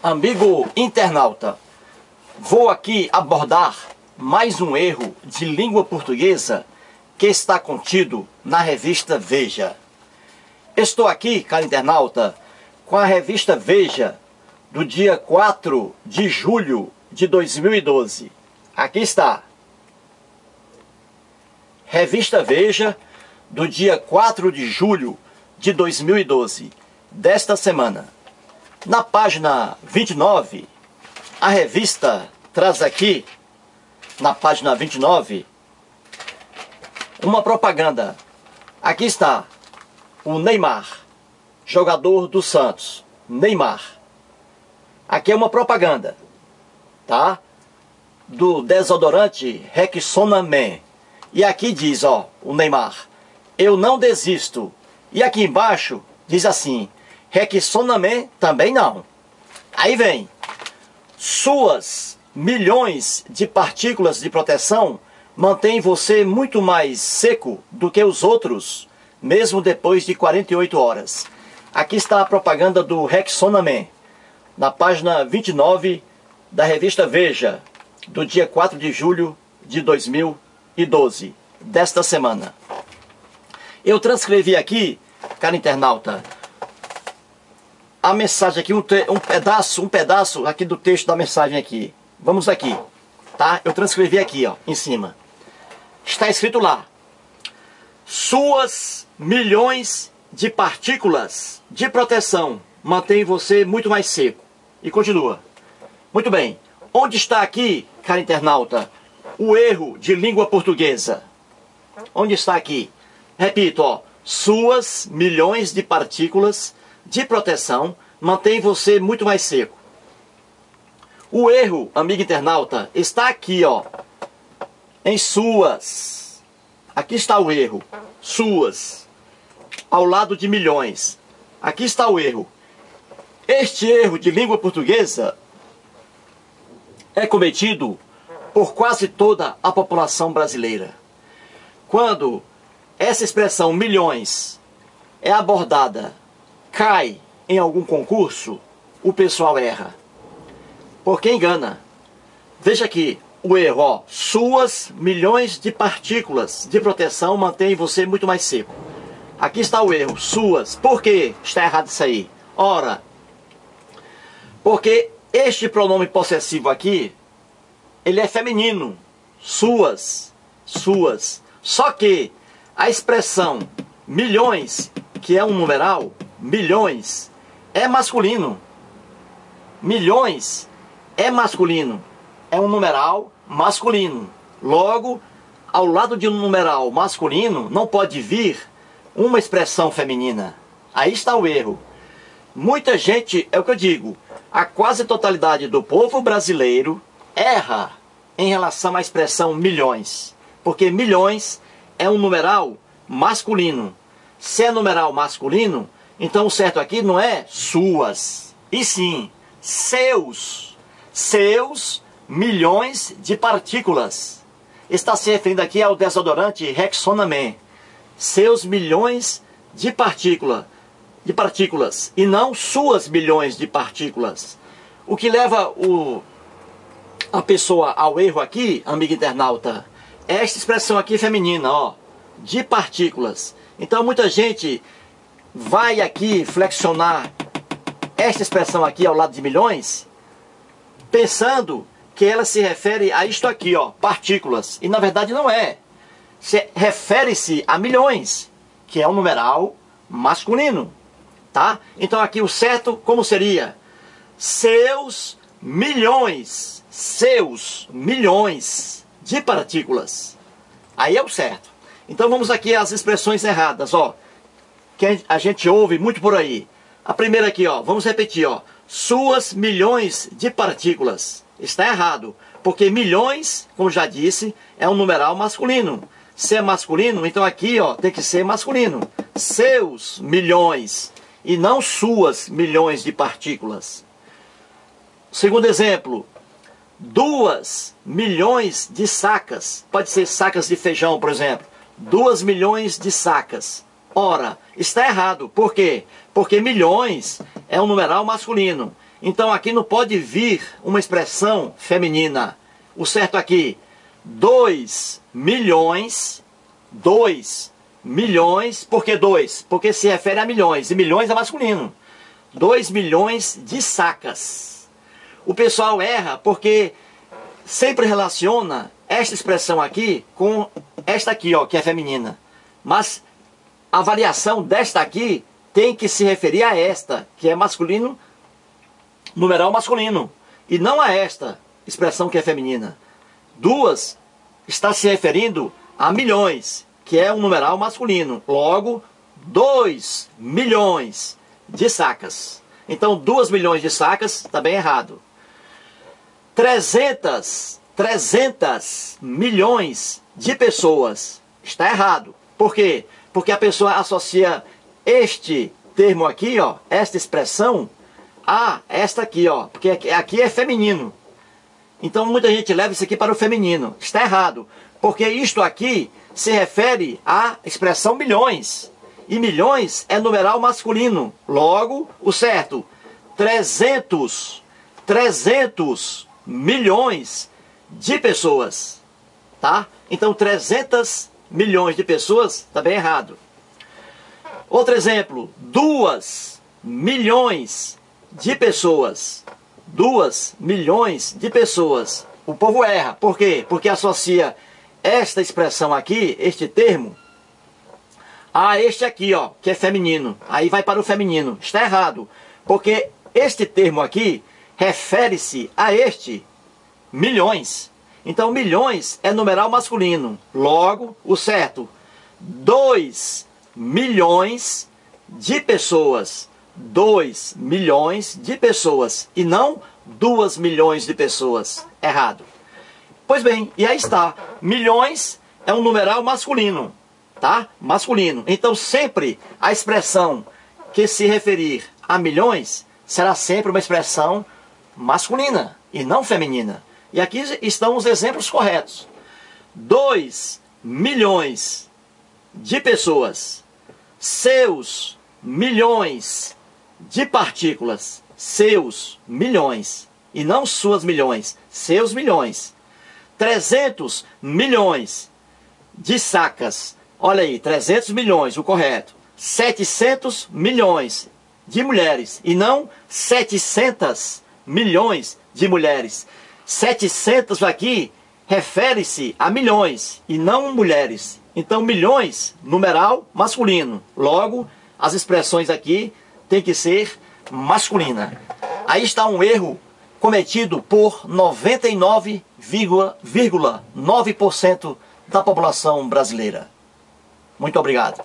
Amigo internauta, vou aqui abordar mais um erro de língua portuguesa que está contido na revista Veja. Estou aqui, caro internauta, com a revista Veja do dia 4 de julho de 2012. Aqui está. Revista Veja do dia 4 de julho de 2012, desta semana. Na página 29, a revista traz aqui, na página 29, uma propaganda. Aqui está o Neymar, jogador do Santos. Neymar. Aqui é uma propaganda, tá? Do desodorante Rexona Men. E aqui diz, ó, o Neymar: eu não desisto. E aqui embaixo diz assim: Rexona Men também não. Aí vem: suas milhões de partículas de proteção mantêm você muito mais seco do que os outros, mesmo depois de 48 horas. Aqui está a propaganda do Rexona Men, na página 29 da revista Veja, do dia 4 de julho de 2012, desta semana. Eu transcrevi aqui, cara internauta, a mensagem aqui, um pedaço aqui do texto da mensagem aqui. Vamos aqui, tá? Eu transcrevi aqui, ó, em cima. Está escrito lá: suas milhões de partículas de proteção mantêm você muito mais seco. E continua. Muito bem. Onde está aqui, cara internauta, o erro de língua portuguesa? Onde está aqui? Repito, ó. Suas milhões de partículas de proteção mantém você muito mais seco. O erro, amigo internauta, está aqui, ó, em suas. Aqui está o erro. Suas. Ao lado de milhões. Aqui está o erro. Este erro de língua portuguesa é cometido por quase toda a população brasileira. Quando essa expressão milhões é abordada, cai em algum concurso, o pessoal erra. Porque engana. Veja aqui o erro, ó. Suas milhões de partículas de proteção mantêm você muito mais seco. Aqui está o erro, suas. Por que está errado isso aí? Ora, porque este pronome possessivo aqui, ele é feminino. Suas. Suas. Só que a expressão milhões, que é um numeral, milhões, é masculino. Milhões é masculino. É um numeral masculino. Logo, ao lado de um numeral masculino, não pode vir uma expressão feminina. Aí está o erro. Muita gente, é o que eu digo, a quase totalidade do povo brasileiro erra em relação à expressão milhões. Porque milhões é um numeral masculino. Se é numeral masculino, então o certo aqui não é suas, e sim seus. Seus milhões de partículas. Está se referindo aqui ao desodorante Rexona Men. Seus milhões de partículas, e não suas milhões de partículas. O que leva a pessoa ao erro aqui, amigo internauta, é esta expressão aqui feminina, ó, de partículas. Então muita gente vai aqui flexionar esta expressão aqui ao lado de milhões, pensando que ela se refere a isto aqui, ó, partículas. E na verdade não é. Refere-se a milhões, que é um numeral masculino, tá? Então aqui o certo como seria? Seus milhões de partículas. Aí é o certo. Então vamos aqui às expressões erradas, ó, que a gente ouve muito por aí. A primeira aqui, ó, vamos repetir, ó. Suas milhões de partículas. Está errado, porque milhões, como já disse, é um numeral masculino. Se é masculino, então aqui, ó, tem que ser masculino. Seus milhões, e não suas milhões de partículas. Segundo exemplo, 2 milhões de sacas. Pode ser sacas de feijão, por exemplo. 2 milhões de sacas. Ora, está errado. Por quê? Porque milhões é um numeral masculino. Então aqui não pode vir uma expressão feminina. O certo aqui, 2 milhões, 2 milhões, por que 2? Porque se refere a milhões, e milhões é masculino. 2 milhões de sacas. O pessoal erra porque sempre relaciona esta expressão aqui com esta aqui, ó, que é feminina. Mas a variação desta aqui tem que se referir a esta, que é masculino, numeral masculino, e não a esta expressão que é feminina. 2 está se referindo a milhões, que é um numeral masculino. Logo, 2 milhões de sacas. Então, 2 milhões de sacas está bem errado. 300 milhões de pessoas está errado. Por quê? Porque a pessoa associa este termo aqui, ó, esta expressão, a esta aqui, ó, porque aqui é feminino. Então muita gente leva isso aqui para o feminino. Está errado, porque isto aqui se refere à expressão milhões. E milhões é numeral masculino. Logo, o certo, 300 milhões de pessoas. Tá? Então 300 milhões de pessoas está bem errado. Outro exemplo, 2 milhões de pessoas. 2 milhões de pessoas. O povo erra. Por quê? Porque associa esta expressão aqui, este termo, a este aqui, ó, que é feminino. Aí vai para o feminino. Está errado. Porque este termo aqui refere-se a este milhões. Então, milhões é numeral masculino. Logo, o certo, 2 milhões de pessoas. 2 milhões de pessoas. E não 2 milhões de pessoas. Errado. Pois bem, e aí está. Milhões é um numeral masculino. Tá? Masculino. Então, sempre a expressão que se referir a milhões será sempre uma expressão masculina e não feminina. E aqui estão os exemplos corretos. 2 milhões de pessoas. Seus milhões de partículas. Seus milhões. E não suas milhões. Seus milhões. 300 milhões de sacas. Olha aí, 300 milhões, o correto. 700 milhões de mulheres. E não 700 milhões de mulheres. 700 aqui refere-se a milhões e não mulheres. Então, milhões, numeral masculino. Logo, as expressões aqui têm que ser masculina. Aí está um erro cometido por 99,9% da população brasileira. Muito obrigado.